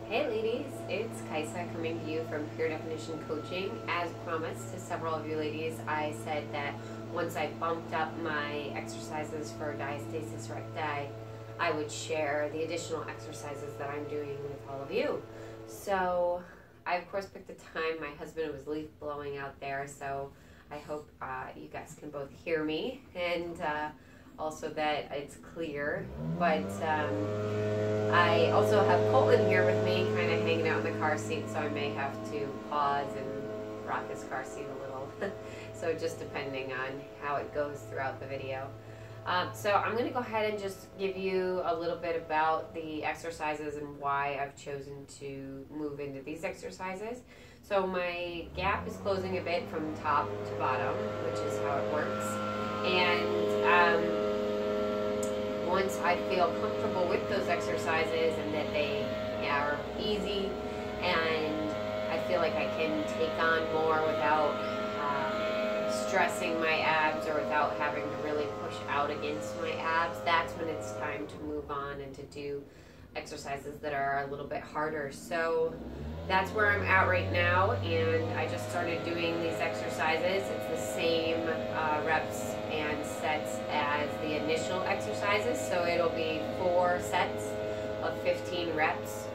Hey ladies, it's Kaisa coming to you from Pure Definition Coaching. As promised to several of you ladies, I said that once I bumped up my exercises for Diastasis Recti, I would share the additional exercises that I'm doing with all of you. So I of course picked a time. My husband was leaf blowing out there, so I hope you guys can both hear me and also that it's clear. But I also have Colton here with me, kind of hanging out in the car seat, so I may have to pause and rock his car seat a little. So just depending on how it goes throughout the video. So I'm going to go ahead and just give you a little bit about the exercises and why I've chosen to move into these exercises. So my gap is closing a bit from top to bottom, which is how it works. And once I feel comfortable with those exercises and that they are easy and I feel like I can take on more without stressing my abs or without having to really push out against my abs, that's when it's time to move on and to do exercises that are a little bit harder. So that's where I'm at right now, and I just started doing these exercises. It's the same reps and sets as the initial exercises, so it'll be 4 sets of 15 reps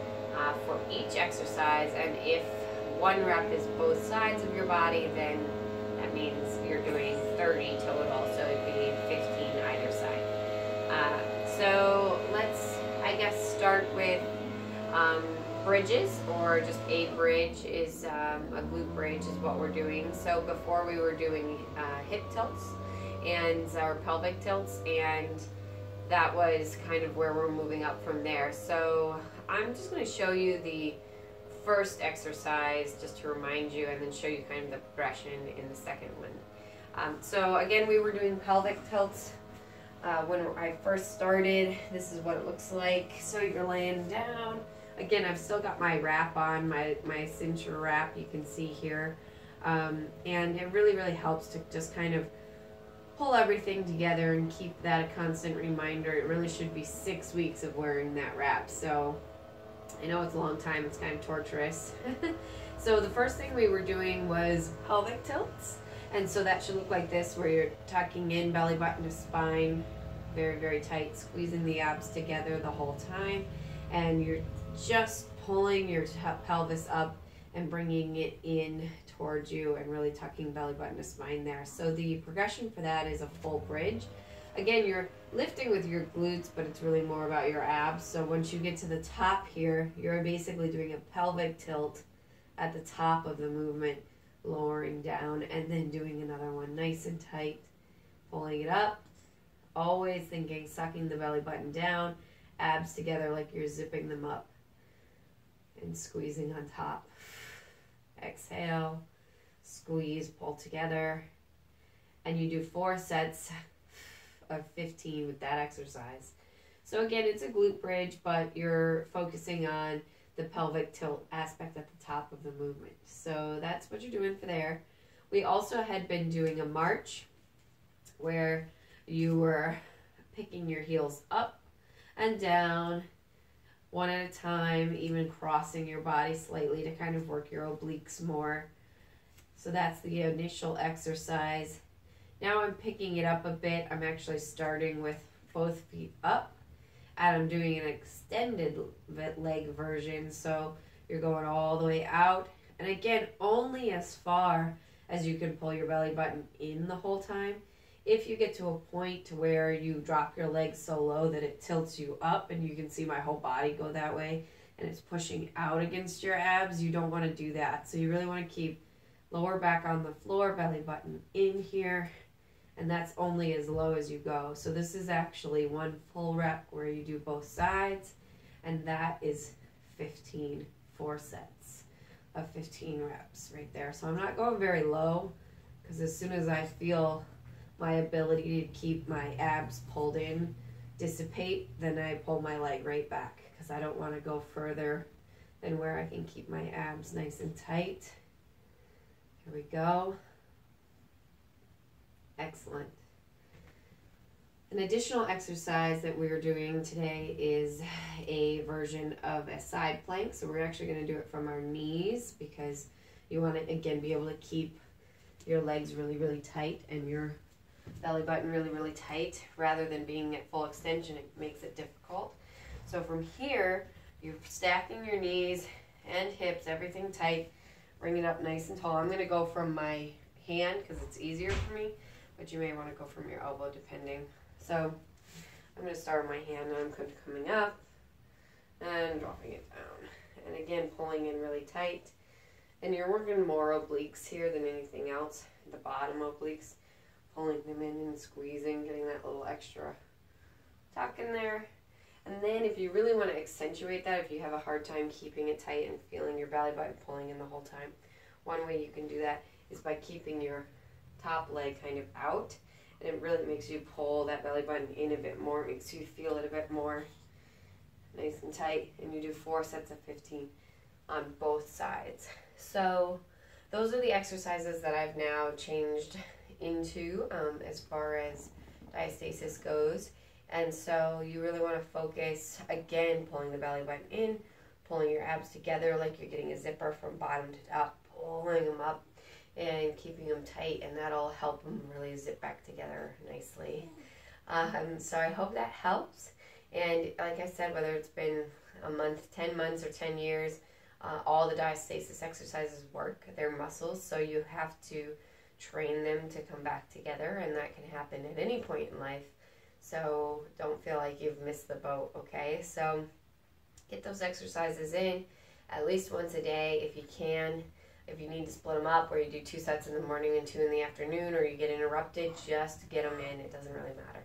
for each exercise, and if one rep is both sides of your body, then that means you're doing 30 total, so it'd be 15 either side. So let's, I guess, start with bridges, or just a bridge is a glute bridge is what we're doing. So before we were doing hip tilts and our pelvic tilts, and that was kind of where we're moving up from there. So I'm just going to show you the first exercise just to remind you, and then show you kind of the progression in the second one. So again, we were doing pelvic tilts when I first started. This is what it looks like. So you're laying down. Again, I've still got my wrap on, my cincher wrap, you can see here. And it really helps to just kind of pull everything together and keep that a constant reminder. It really should be 6 weeks of wearing that wrap. So I know it's a long time, it's kind of torturous. So the first thing we were doing was pelvic tilts. And so that should look like this, where you're tucking in belly button to spine, very tight, squeezing the abs together the whole time. And you're just pulling your pelvis up and bringing it in towards you and really tucking belly button to spine there. So the progression for that is a full bridge. Again, you're lifting with your glutes, but it's really more about your abs. So once you get to the top here, you're basically doing a pelvic tilt at the top of the movement, lowering down, and then doing another one nice and tight, pulling it up, always thinking, sucking the belly button down, abs together like you're zipping them up, and squeezing on top. Exhale, squeeze, pull together, and you do 4 sets of 15 with that exercise. So again, it's a glute bridge, but you're focusing on the pelvic tilt aspect at the top of the movement. So that's what you're doing for there. We also had been doing a march where you were picking your heels up and down one at a time, even crossing your body slightly to kind of work your obliques more. So that's the initial exercise. Now I'm picking it up a bit. I'm actually starting with both feet up, and I'm doing an extended leg version. So you're going all the way out, and again, only as far as you can pull your belly button in the whole time. If you get to a point to where you drop your legs so low that it tilts you up, and you can see my whole body go that way, and it's pushing out against your abs, you don't want to do that. So you really want to keep lower back on the floor, belly button in here, and that's only as low as you go. So this is actually one full rep where you do both sides, and that is 15, 4 sets of 15 reps right there. So I'm not going very low, because as soon as I feel my ability to keep my abs pulled in dissipate, then I pull my leg right back, because I don't want to go further than where I can keep my abs nice and tight. Here we go. Excellent. An additional exercise that we're doing today is a version of a side plank. So we're actually going to do it from our knees because you want to, again, be able to keep your legs really, really tight and your belly button really, really tight. Rather than being at full extension, it makes it difficult. So from here, you're stacking your knees and hips, everything tight. Bring it up nice and tall. I'm going to go from my hand because it's easier for me, but you may want to go from your elbow depending. So I'm going to start with my hand and I'm coming up and dropping it down. And again, pulling in really tight. And you're working more obliques here than anything else. The bottom obliques, pulling them in and squeezing, getting that little extra tuck in there. And then if you really want to accentuate that, if you have a hard time keeping it tight and feeling your belly button pulling in the whole time, one way you can do that is by keeping your top leg kind of out. And it really makes you pull that belly button in a bit more, makes you feel it a bit more nice and tight. And you do 4 sets of 15 on both sides. So those are the exercises that I've now changed into as far as diastasis goes. And so you really want to focus, again, pulling the belly button in, pulling your abs together like you're getting a zipper from bottom to top, pulling them up and keeping them tight, and that'll help them really zip back together nicely. So I hope that helps. And like I said, whether it's been a month, 10 months, or 10 years, all the diastasis exercises work. They're muscles, so you have to train them to come back together, and that can happen at any point in life. So don't feel like you've missed the boat, okay? So get those exercises in at least once a day if you can. If you need to split them up, or you do 2 sets in the morning and 2 in the afternoon, or you get interrupted, just get them in. It doesn't really matter.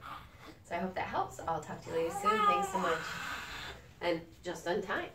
So I hope that helps. I'll talk to you ladies soon. Thanks so much. And just on time.